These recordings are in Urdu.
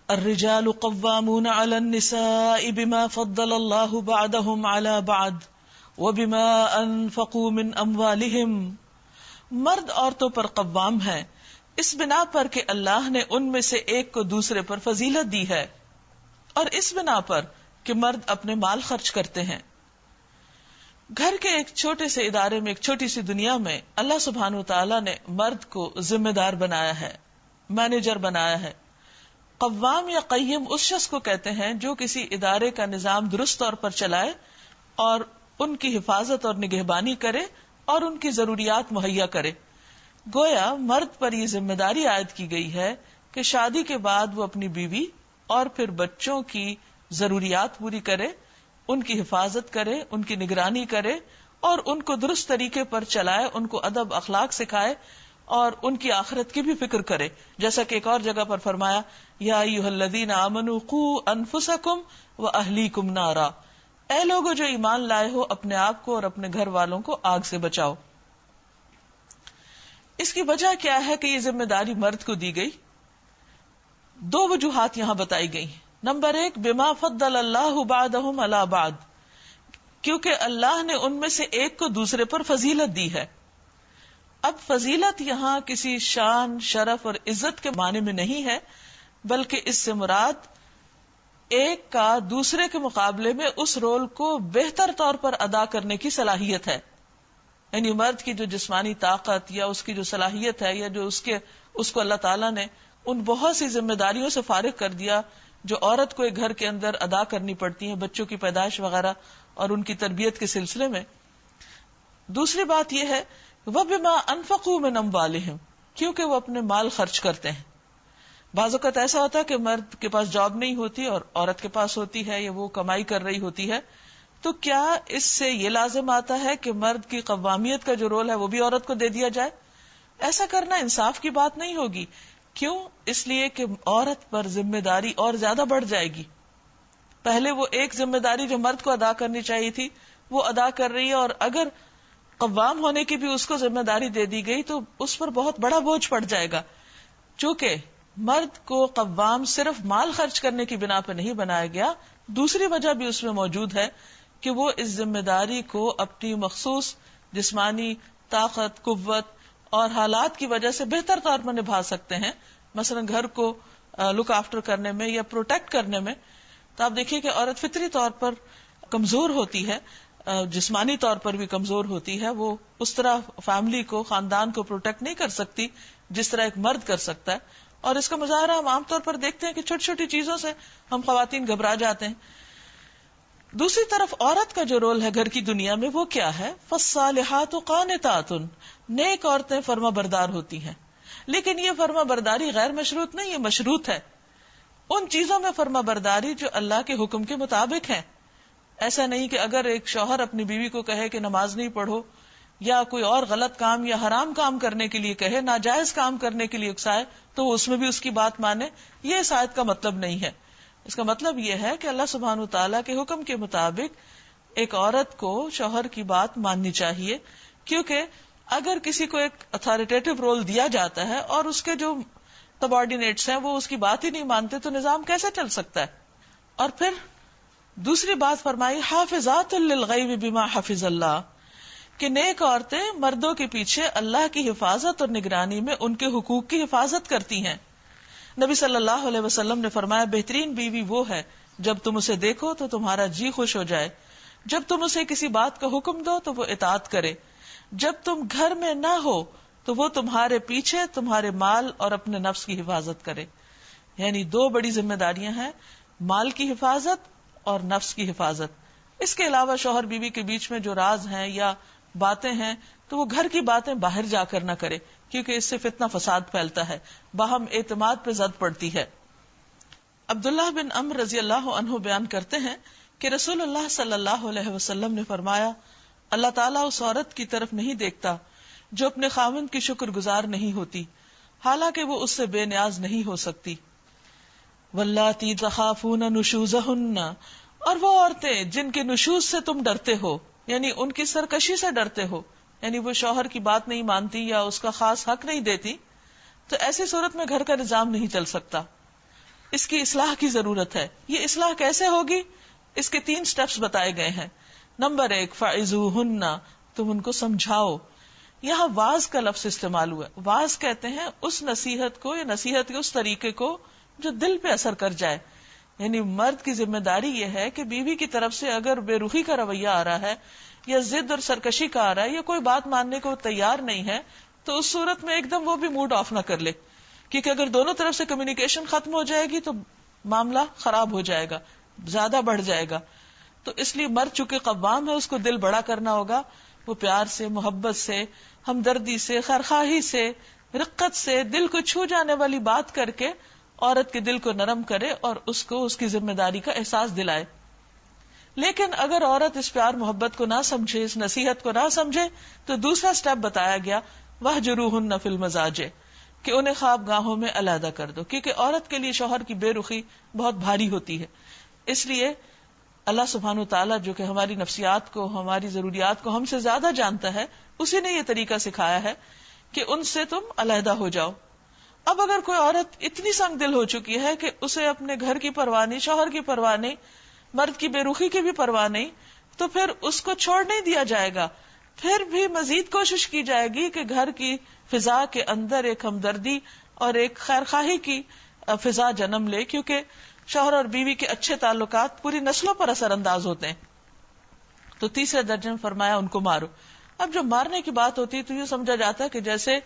الرجال قوامون علی النساء بما فضل اللہ بعضهم علی بعض وبما انفقوا من اموالهم. مرد عورتوں پر قوام ہے اس بنا پر کہ اللہ نے ان میں سے ایک کو دوسرے پر فضیلت دی ہے، اور اس بنا پر کہ مرد اپنے مال خرچ کرتے ہیں. گھر کے ایک چھوٹے سے ادارے میں، ایک چھوٹی سی دنیا میں اللہ سبحانہ وتعالی نے مرد کو ذمہ دار بنایا ہے، مینیجر بنایا ہے. قوام یا قیم اس شخص کو کہتے ہیں جو کسی ادارے کا نظام درست طور پر چلائے اور ان کی حفاظت اور نگہبانی کرے اور ان کی ضروریات مہیا کرے. گویا مرد پر یہ ذمہ داری عائد کی گئی ہے کہ شادی کے بعد وہ اپنی بیوی اور پھر بچوں کی ضروریات پوری کرے، ان کی حفاظت کرے، ان کی نگرانی کرے اور ان کو درست طریقے پر چلائے، ان کو ادب اخلاق سکھائے اور ان کی آخرت کی بھی فکر کرے. جیسا کہ ایک اور جگہ پر فرمایا، یا ایھا الذین آمنوا قوا انفسکم واہلیکم نارا، اے لوگو جو ایمان لائے ہو اپنے آپ کو اور اپنے گھر والوں کو آگ سے بچاؤ. اس کی وجہ کیا ہے کہ یہ ذمہ داری مرد کو دی گئی؟ دو وجوہات یہاں بتائی گئی. نمبر ایک، بما فضل اللہ بعضهم علی بعض، کیونکہ اللہ نے ان میں سے ایک کو دوسرے پر فضیلت دی ہے. اب فضیلت یہاں کسی شان، شرف اور عزت کے معنی میں نہیں ہے، بلکہ اس سے مراد ایک کا دوسرے کے مقابلے میں اس رول کو بہتر طور پر ادا کرنے کی صلاحیت ہے. یعنی مرد کی جو جسمانی طاقت یا اس کی جو صلاحیت ہے، یا جو اس کو اللہ تعالیٰ نے ان بہت سی ذمہ داریوں سے فارغ کر دیا جو عورت کو ایک گھر کے اندر ادا کرنی پڑتی ہیں، بچوں کی پیدائش وغیرہ اور ان کی تربیت کے سلسلے میں. دوسری بات یہ ہے وَبِمَا أَنفَقُوا مِنْ أَمْوَالِهِمْ، کیونکہ وہ اپنے مال خرچ کرتے ہیں. بعض اوقات ایسا ہوتا ہے کہ مرد کے پاس جاب نہیں ہوتی اور عورت کے پاس ہوتی ہے، یا وہ کمائی کر رہی ہوتی ہے، تو کیا اس سے یہ لازم آتا ہے کہ مرد کی قوامیت کا جو رول ہے وہ بھی عورت کو دے دیا جائے؟ ایسا کرنا انصاف کی بات نہیں ہوگی. کیوں؟ اس لیے کہ عورت پر ذمہ داری اور زیادہ بڑھ جائے گی. پہلے وہ ایک ذمہ داری جو مرد کو ادا کرنی چاہیے تھی وہ ادا کر رہی ہے، اور اگر قوام ہونے کی بھی اس کو ذمہ داری دے دی گئی تو اس پر بہت بڑا بوجھ پڑ جائے گا. چونکہ مرد کو قوام صرف مال خرچ کرنے کی بنا پہ نہیں بنایا گیا، دوسری وجہ بھی اس میں موجود ہے کہ وہ اس ذمہ داری کو اپنی مخصوص جسمانی طاقت، قوت اور حالات کی وجہ سے بہتر طور پر نبھا سکتے ہیں. مثلا گھر کو لک آفٹر کرنے میں یا پروٹیکٹ کرنے میں. تو آپ دیکھیے کہ عورت فطری طور پر کمزور ہوتی ہے، جسمانی طور پر بھی کمزور ہوتی ہے، وہ اس طرح فیملی کو، خاندان کو پروٹیکٹ نہیں کر سکتی جس طرح ایک مرد کر سکتا ہے. اور اس کا مظاہرہ ہم عام طور پر دیکھتے ہیں کہ چھوٹی چھوٹی چیزوں سے ہم خواتین گھبرا جاتے ہیں. دوسری طرف عورت کا جو رول ہے گھر کی دنیا میں وہ کیا ہے؟ فالصالحات قانتات، نیک عورتیں فرما بردار ہوتی ہیں. لیکن یہ فرما برداری غیر مشروط نہیں، یہ مشروط ہے. ان چیزوں میں فرما برداری جو اللہ کے حکم کے مطابق ہیں. ایسا نہیں کہ اگر ایک شوہر اپنی بیوی کو کہے کہ نماز نہیں پڑھو، یا کوئی اور غلط کام یا حرام کام کرنے کے لیے کہے، ناجائز کام کرنے کے لیے اکسائے، تو اس میں بھی اس کی بات مانے. یہ اس آیت کا مطلب نہیں ہے. اس کا مطلب یہ ہے کہ اللہ سبحانہ وتعالیٰ کے حکم کے مطابق ایک عورت کو شوہر کی بات ماننی چاہیے. کیونکہ اگر کسی کو ایک اتھارٹیٹو رول دیا جاتا ہے اور اس کے جو سبارڈینیٹس ہیں وہ اس کی بات ہی نہیں مانتے تو نظام کیسے چل سکتا ہے؟ اور پھر دوسری بات فرمائی حافظات للغیب بما حفظ اللہ، کہ نیک عورتیں مردوں کے پیچھے اللہ کی حفاظت اور نگرانی میں ان کے حقوق کی حفاظت کرتی ہیں. نبی صلی اللہ علیہ وسلم نے فرمایا بہترین بیوی وہ ہے جب تم اسے دیکھو تو تمہارا جی خوش ہو جائے، جب تم اسے کسی بات کا حکم دو تو وہ اطاعت کرے، جب تم گھر میں نہ ہو تو وہ تمہارے پیچھے تمہارے مال اور اپنے نفس کی حفاظت کرے. یعنی دو بڑی ذمہ داریاں ہیں، مال کی حفاظت اور نفس کی حفاظت. اس کے علاوہ شوہر بیوی کے بیچ میں جو راز ہیں یا باتیں ہیں تو وہ گھر کی باتیں باہر جا کر نہ کرے، کیونکہ اس سے فتنہ فساد پھیلتا ہے، باہم اعتماد پہ زد پڑتی ہے. عبداللہ بن عمرو رضی اللہ عنہ بیان کرتے ہیں کہ رسول اللہ صلی اللہ علیہ وسلم نے فرمایا اللہ تعالیٰ اس عورت کی طرف نہیں دیکھتا جو اپنے خاوند کی شکر گزار نہیں ہوتی، حالانکہ وہ اس سے بے نیاز نہیں ہو سکتی. واللاتی تخافون نشوزہن، اور وہ عورتیں جن کے نشوز سے تم ڈرتے ہو، یعنی ان کی سرکشی سے ڈرتے ہو، یعنی وہ شوہر کی بات نہیں مانتی یا اس کا خاص حق نہیں دیتی، تو ایسی صورت میں گھر کا نظام نہیں چل سکتا. اس کی اصلاح کی ضرورت ہے. یہ اصلاح کیسے ہوگی؟ اس کے 3 سٹیپس بتائے گئے ہیں. نمبر 1 فَعِظُوهُنَّ، تم ان کو سمجھاؤ. یہاں واز کا لفظ استعمال ہوا. واز کہتے ہیں اس نصیحت کو یا نصیحت کے اس طریقے کو جو دل پہ اثر کر جائے. یعنی مرد کی ذمہ داری یہ ہے کہ بیوی کی طرف سے اگر بے رخی کا رویہ آ رہا ہے یا ضد اور سرکشی کا آ رہا ہے یا کوئی بات ماننے کو تیار نہیں ہے تو اس صورت میں ایک دم وہ بھی موڈ آف نہ کر لے، کیونکہ اگر دونوں طرف سے کمیونیکیشن ختم ہو جائے گی تو معاملہ خراب ہو جائے گا، زیادہ بڑھ جائے گا. تو اس لیے مرد چونکہ قوام ہے، اس کو دل بڑا کرنا ہوگا. وہ پیار سے، محبت سے، ہمدردی سے، خیرخواہی سے، رقت سے، دل کو چھو جانے والی بات کر کے عورت کے دل کو نرم کرے اور اس کو اس کی ذمہ داری کا احساس دلائے. لیکن اگر عورت اس پیار محبت کو نہ سمجھے، اس نصیحت کو نہ سمجھے، تو دوسرا سٹیپ بتایا گیا وَاهْجُرُوهُنَّ فِي الْمَضَاجِعِ، کہ انہیں خواب گاہوں میں علیحدہ کر دو، کیونکہ عورت کے لیے شوہر کی بے رخی بہت بھاری ہوتی ہے. اس لیے اللہ سبحانہ وتعالیٰ جو کہ ہماری نفسیات کو، ہماری ضروریات کو ہم سے زیادہ جانتا ہے، اسی نے یہ طریقہ سکھایا ہے کہ ان سے تم علیحدہ ہو جاؤ. اب اگر کوئی عورت اتنی سنگ دل ہو چکی ہے کہ اسے اپنے گھر کی پرواہ نہیں، شوہر کی پرواہ نہیں، مرد کی بے رخی کی بھی پرواہ نہیں، تو پھر اس کو چھوڑ نہیں دیا جائے گا. پھر بھی مزید کوشش کی جائے گی کہ گھر کی فضا کے اندر ایک ہمدردی اور ایک خیرخواہی کی فضا جنم لے، کیونکہ شوہر اور بیوی کے اچھے تعلقات پوری نسلوں پر اثر انداز ہوتے ہیں. تو تیسرے درجے میں فرمایا ان کو مارو. اب جو مارنے کی بات ہوتی ہے تو یہ سمجھا جاتا ہے کہ جیسے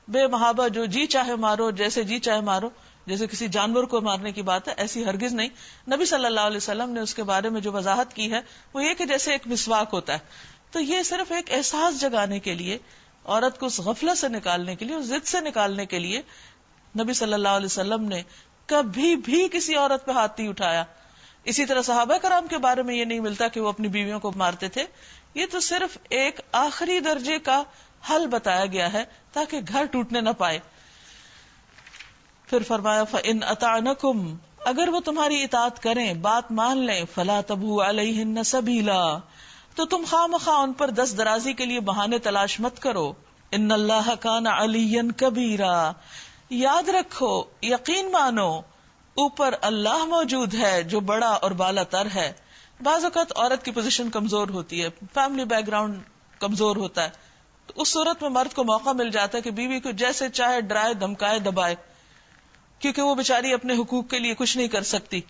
بے محابہ جو جی چاہے مارو، جیسے جی چاہے مارو، جیسے کسی جانور کو مارنے کی بات ہے، ایسی ہرگز نہیں. نبی صلی اللہ علیہ وسلم نے اس کے بارے میں جو وضاحت کی ہے وہ یہ کہ جیسے ایک مسواک ہوتا ہے. تو یہ صرف ایک احساس جگانے کے لیے، عورت کو اس غفلت سے نکالنے کے لیے، اس ضد سے نکالنے کے لیے نبی صلی اللہ علیہ وسلم نے کبھی بھی کسی عورت پہ ہاتھ نہیں اٹھایا. اسی طرح صحابہ کرام کے بارے میں یہ نہیں ملتا کہ وہ اپنی بیویوں کو مارتے تھے. یہ تو صرف ایک آخری درجے کا حل بتایا گیا ہے تاکہ گھر ٹوٹنے نہ پائے. پھر فرمایا فَإِنْ أَطَعْنَكُمْ، اگر وہ تمہاری اطاعت کریں، بات مان لیں، فَلَا تَبْغُوا عَلَيْهِنَّ سَبِيلًا، تو تم خواہ ان پر دست درازی کے لیے بہانے تلاش مت کرو. ان اللہ کان علیا کبیرا، یاد رکھو، یقین مانو، اوپر اللہ موجود ہے جو بڑا اور بالا تر ہے. بعض اوقات عورت کی پوزیشن کمزور ہوتی ہے، فیملی بیک گراؤنڈ کمزور ہوتا ہے، تو اس صورت میں مرد کو موقع مل جاتا ہے کہ بیوی کو جیسے چاہے ڈرائے، دھمکائے، دبائے، کیونکہ وہ بیچاری اپنے حقوق کے لیے کچھ نہیں کر سکتی.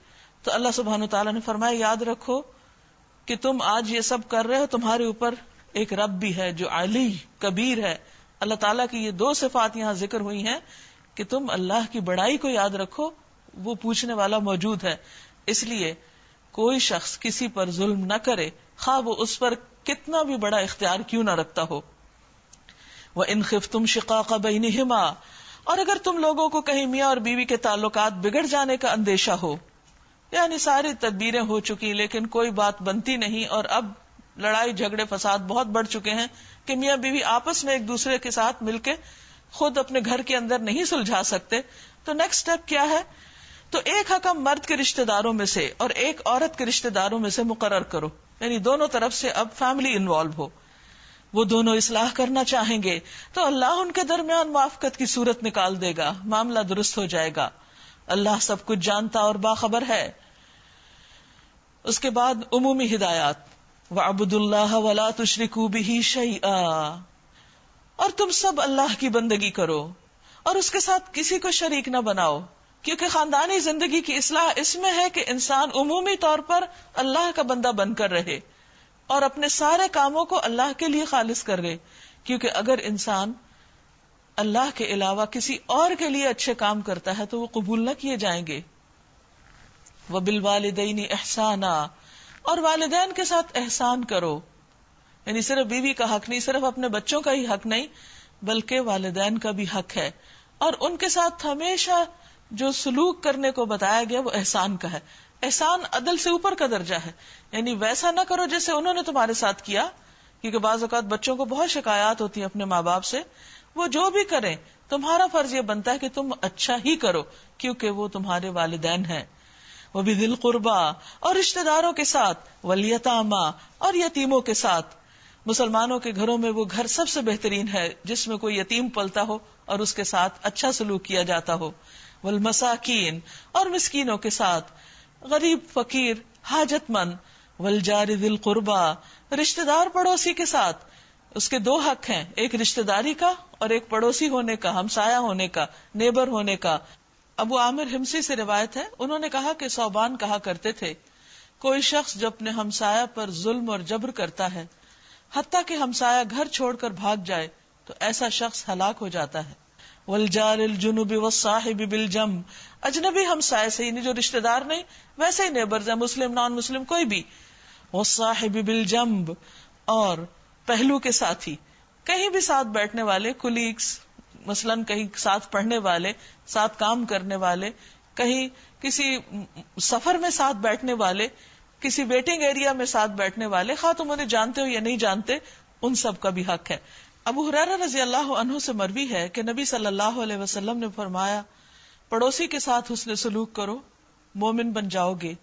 تو اللہ سبحانہ وتعالیٰ نے فرمایا یاد رکھو کہ تم آج یہ سب کر رہے ہو، تمہارے اوپر ایک رب بھی ہے جو علی کبیر ہے. اللہ تعالیٰ کی یہ 2 صفات یہاں ذکر ہوئی ہیں کہ تم اللہ کی بڑائی کو یاد رکھو، وہ پوچھنے والا موجود ہے. اس لیے کوئی شخص کسی پر ظلم نہ کرے، خواہ وہ اس پر کتنا بھی بڑا اختیار کیوں نہ رکھتا ہو. وَإِنْ خِفْتُمْ شِقَاقَ بَيْنِهِمَا، اور اگر تم لوگوں کو کہیں میاں اور بیوی کے تعلقات بگڑ جانے کا اندیشہ ہو، یعنی ساری تدبیریں ہو چکی لیکن کوئی بات بنتی نہیں، اور اب لڑائی جھگڑے فساد بہت بڑھ چکے ہیں کہ میاں بیوی آپس میں ایک دوسرے کے ساتھ مل کے خود اپنے گھر کے اندر نہیں سلجھا سکتے، تو نیکسٹ سٹیپ کیا ہے؟ تو ایک حکم مرد کے رشتہ داروں میں سے اور ایک عورت کے رشتہ داروں میں سے مقرر کرو، یعنی دونوں طرف سے اب فیملی انوالو ہو، وہ دونوں اصلاح کرنا چاہیں گے تو اللہ ان کے درمیان موافقت کی صورت نکال دے گا، معاملہ درست ہو جائے گا. اللہ سب کچھ جانتا اور باخبر ہے. اس کے بعد عمومی ہدایات، وَاعْبُدُوا اللَّهَ وَلَا تُشْرِكُوا بِهِ شَيْئًا، اور تم سب اللہ کی بندگی کرو اور اس کے ساتھ کسی کو شریک نہ بناؤ، کیونکہ خاندانی زندگی کی اصلاح اس میں ہے کہ انسان عمومی طور پر اللہ کا بندہ بن کر رہے اور اپنے سارے کاموں کو اللہ کے لیے خالص کر رہے. کیونکہ اگر انسان اللہ کے علاوہ کسی اور کے لیے اچھے کام کرتا ہے تو وہ قبول نہ کیے جائیں گے. وَبِالْوَالِدَيْنِ إِحْسَانًا، اور والدین کے ساتھ احسان کرو، یعنی صرف بیوی کا حق نہیں، صرف اپنے بچوں کا ہی حق نہیں، بلکہ والدین کا بھی حق ہے. اور ان کے ساتھ ہمیشہ جو سلوک کرنے کو بتایا گیا وہ احسان کا ہے. احسان عدل سے اوپر کا درجہ ہے، یعنی ویسا نہ کرو جیسے انہوں نے تمہارے ساتھ کیا، کیونکہ بعض اوقات بچوں کو بہت شکایات ہوتی ہیں اپنے ماں باپ سے. وہ جو بھی کریں تمہارا فرض یہ بنتا ہے کہ تم اچھا ہی کرو، کیونکہ وہ تمہارے والدین ہیں. وَبِذِي الْقُرْبَى، اور رشتہ داروں کے ساتھ، وَالْيَتَامَى، اور یتیموں کے ساتھ. مسلمانوں کے گھروں میں وہ گھر سب سے بہترین ہے جس میں کوئی یتیم پلتا ہو اور اس کے ساتھ اچھا سلوک کیا جاتا ہو. والمساکین، اور مسکینوں کے ساتھ، غریب فقیر حاجت مند، والجار ذی القربا، رشتہ دار پڑوسی کے ساتھ. اس کے دو حق ہیں، ایک رشتہ داری کا اور ایک پڑوسی ہونے کا، ہمسایہ ہونے کا، نیبر ہونے کا. ابو عامر حمصی سے روایت ہے، انہوں نے کہا کہ ثوبان کہا کرتے تھے کوئی شخص جو اپنے ہمسایہ پر ظلم اور جبر کرتا ہے حتیٰ کہ ہمسایہ گھر چھوڑ کر بھاگ جائے تو ایسا شخص ہلاک ہو جاتا ہے. والجار الجنب والصاحب بالجنب، اجنبی ہمسائے سے یعنی جو رشتہ دار نہیں، ویسے ہی نیبرز ہیں، مسلم نان مسلم کوئی بھی. والصاحب بالجنب، اور پہلو کے ساتھی، کہیں بھی ساتھ بیٹھنے والے، کولیگز، مثلاً کہیں ساتھ پڑھنے والے، ساتھ کام کرنے والے، کہیں کسی سفر میں ساتھ بیٹھنے والے، کسی ویٹنگ ایریا میں ساتھ بیٹھنے والے، خواہ تم انہیں جانتے ہو یا نہیں جانتے، ان سب کا بھی حق ہے. ابو ہریرہ رضی اللہ عنہ سے مروی ہے کہ نبی صلی اللہ علیہ وسلم نے فرمایا پڑوسی کے ساتھ حسن سلوک کرو، مومن بن جاؤ گے.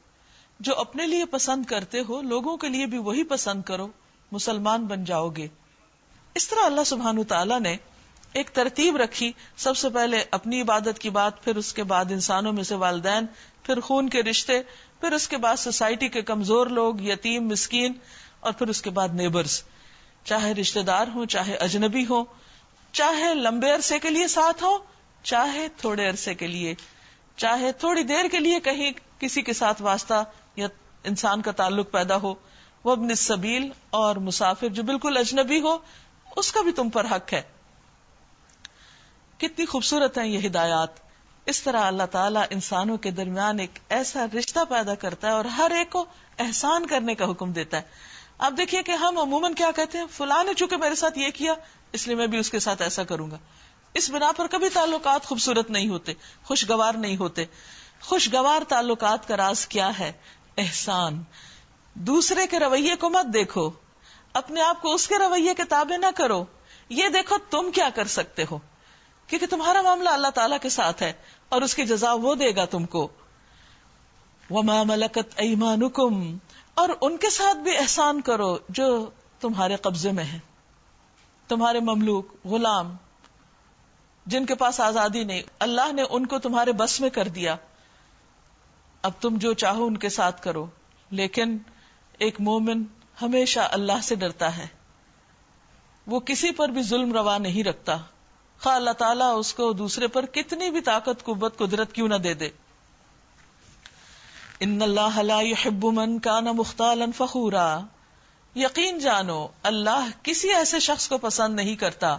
جو اپنے لیے پسند کرتے ہو لوگوں کے لیے بھی وہی پسند کرو، مسلمان بن جاؤ گے. اس طرح اللہ سبحانہ تعالیٰ نے ایک ترتیب رکھی، سب سے پہلے اپنی عبادت کی بات، پھر اس کے بعد انسانوں میں سے والدین، پھر خون کے رشتے، پھر اس کے بعد سوسائٹی کے کمزور لوگ، یتیم، مسکین، اور پھر اس کے بعد نیبرز، چاہے رشتہ دار ہوں، چاہے اجنبی ہوں، چاہے لمبے عرصے کے لیے ساتھ ہوں، چاہے تھوڑے عرصے کے لیے، چاہے تھوڑی دیر کے لیے کہیں کسی کے ساتھ واسطہ یا انسان کا تعلق پیدا ہو. وابن السبیل، اور مسافر جو بالکل اجنبی ہو، اس کا بھی تم پر حق ہے. کتنی خوبصورت ہیں یہ ہدایات. اس طرح اللہ تعالیٰ انسانوں کے درمیان ایک ایسا رشتہ پیدا کرتا ہے اور ہر ایک کو احسان کرنے کا حکم دیتا ہے. آپ دیکھیے کہ ہم عموماً کیا کہتے ہیں، فلاں نے چونکہ میرے ساتھ یہ کیا اس لیے میں بھی اس کے ساتھ ایسا کروں گا. اس بنا پر کبھی تعلقات خوبصورت نہیں ہوتے، خوشگوار نہیں ہوتے. خوشگوار تعلقات کا راز کیا ہے؟ احسان. دوسرے کے رویے کو مت دیکھو، اپنے آپ کو اس کے رویے کے تابع نہ کرو، یہ دیکھو تم کیا کر سکتے ہو، کیونکہ تمہارا معاملہ اللہ تعالیٰ کے ساتھ ہے اور اس کی جزا وہ دے گا تم کو. وما ملکت ایمانکم، اور ان کے ساتھ بھی احسان کرو جو تمہارے قبضے میں ہیں، تمہارے مملوک، غلام، جن کے پاس آزادی نہیں، اللہ نے ان کو تمہارے بس میں کر دیا. اب تم جو چاہو ان کے ساتھ کرو، لیکن ایک مومن ہمیشہ اللہ سے ڈرتا ہے، وہ کسی پر بھی ظلم روا نہیں رکھتا، خواہ اللہ تعالیٰ اس کو دوسرے پر کتنی بھی طاقت، قوت، قدرت کیوں نہ دے دے. ان اللہ لا يحب من کان مختالا فخورا، یقین جانو اللہ کسی ایسے شخص کو پسند نہیں کرتا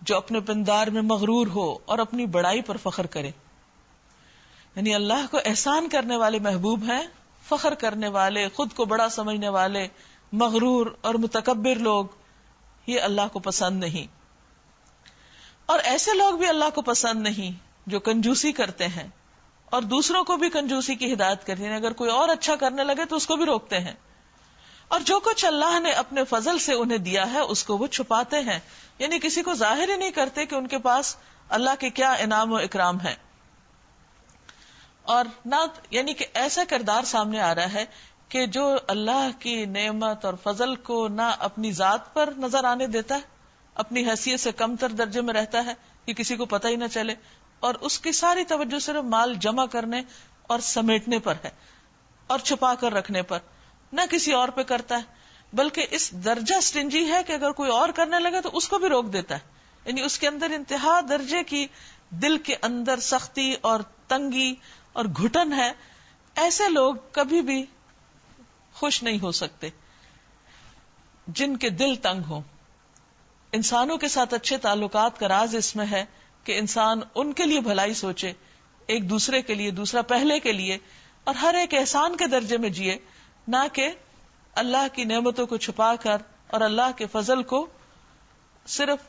جو اپنے پندار میں مغرور ہو اور اپنی بڑائی پر فخر کرے. یعنی اللہ کو احسان کرنے والے محبوب ہیں، فخر کرنے والے، خود کو بڑا سمجھنے والے، مغرور اور متکبر لوگ، یہ اللہ کو پسند نہیں. اور ایسے لوگ بھی اللہ کو پسند نہیں جو کنجوسی کرتے ہیں اور دوسروں کو بھی کنجوسی کی ہدایت کرتے ہیں. اگر کوئی اور اچھا کرنے لگے تو اس کو بھی روکتے ہیں. اور جو کچھ اللہ نے اپنے فضل سے انہیں دیا ہے اس کو وہ چھپاتے ہیں، یعنی کسی کو ظاہر ہی نہیں کرتے کہ ان کے پاس اللہ کے کیا انعام و اکرام ہے. اور نہ یعنی کہ ایسا کردار سامنے آ رہا ہے کہ جو اللہ کی نعمت اور فضل کو نہ اپنی ذات پر نظر آنے دیتا ہے، اپنی حیثیت سے کم تر درجے میں رہتا ہے کہ کسی کو پتہ ہی نہ چلے، اور اس کی ساری توجہ صرف مال جمع کرنے اور سمیٹنے پر ہے اور چھپا کر رکھنے پر، نہ کسی اور پہ کرتا ہے، بلکہ اس درجہ سٹنجی ہے کہ اگر کوئی اور کرنے لگے تو اس کو بھی روک دیتا ہے. یعنی اس کے اندر انتہا درجے کی دل کے اندر سختی اور تنگی اور گھٹن ہے. ایسے لوگ کبھی بھی خوش نہیں ہو سکتے جن کے دل تنگ ہوں. انسانوں کے ساتھ اچھے تعلقات کا راز اس میں ہے کہ انسان ان کے لیے بھلائی سوچے، ایک دوسرے کے لیے، دوسرا پہلے کے لیے، اور ہر ایک احسان کے درجے میں جیے، نہ کہ اللہ کی نعمتوں کو چھپا کر اور اللہ کے فضل کو صرف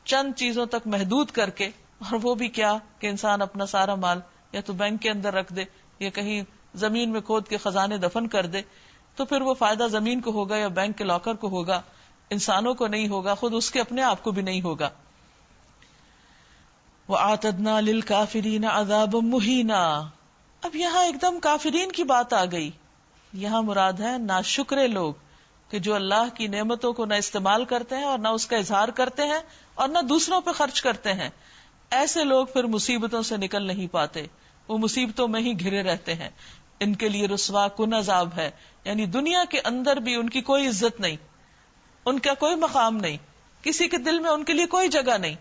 چند چیزوں تک محدود کر کے. اور وہ بھی کیا کہ انسان اپنا سارا مال یا تو بینک کے اندر رکھ دے یا کہیں زمین میں کھود کے خزانے دفن کر دے، تو پھر وہ فائدہ زمین کو ہوگا یا بینک کے لاکر کو ہوگا، انسانوں کو نہیں ہوگا، خود اس کے اپنے آپ کو بھی نہیں ہوگا. وَأَعْتَدْنَا لِلْكَافِرِينَ عَذَابًا مُهِينًا. اب یہاں ایک دم کافرین کی بات آ گئی. یہاں مراد ہے ناشکرے لوگ کہ جو اللہ کی نعمتوں کو نہ استعمال کرتے ہیں اور نہ اس کا اظہار کرتے ہیں اور نہ دوسروں پہ خرچ کرتے ہیں. ایسے لوگ پھر مصیبتوں سے نکل نہیں پاتے، وہ مصیبتوں میں ہی گھرے رہتے ہیں. ان کے لیے رسوا کن عذاب ہے، یعنی دنیا کے اندر بھی ان کی کوئی عزت نہیں، ان کا کوئی مقام نہیں، کسی کے دل میں ان کے لیے کوئی جگہ نہیں.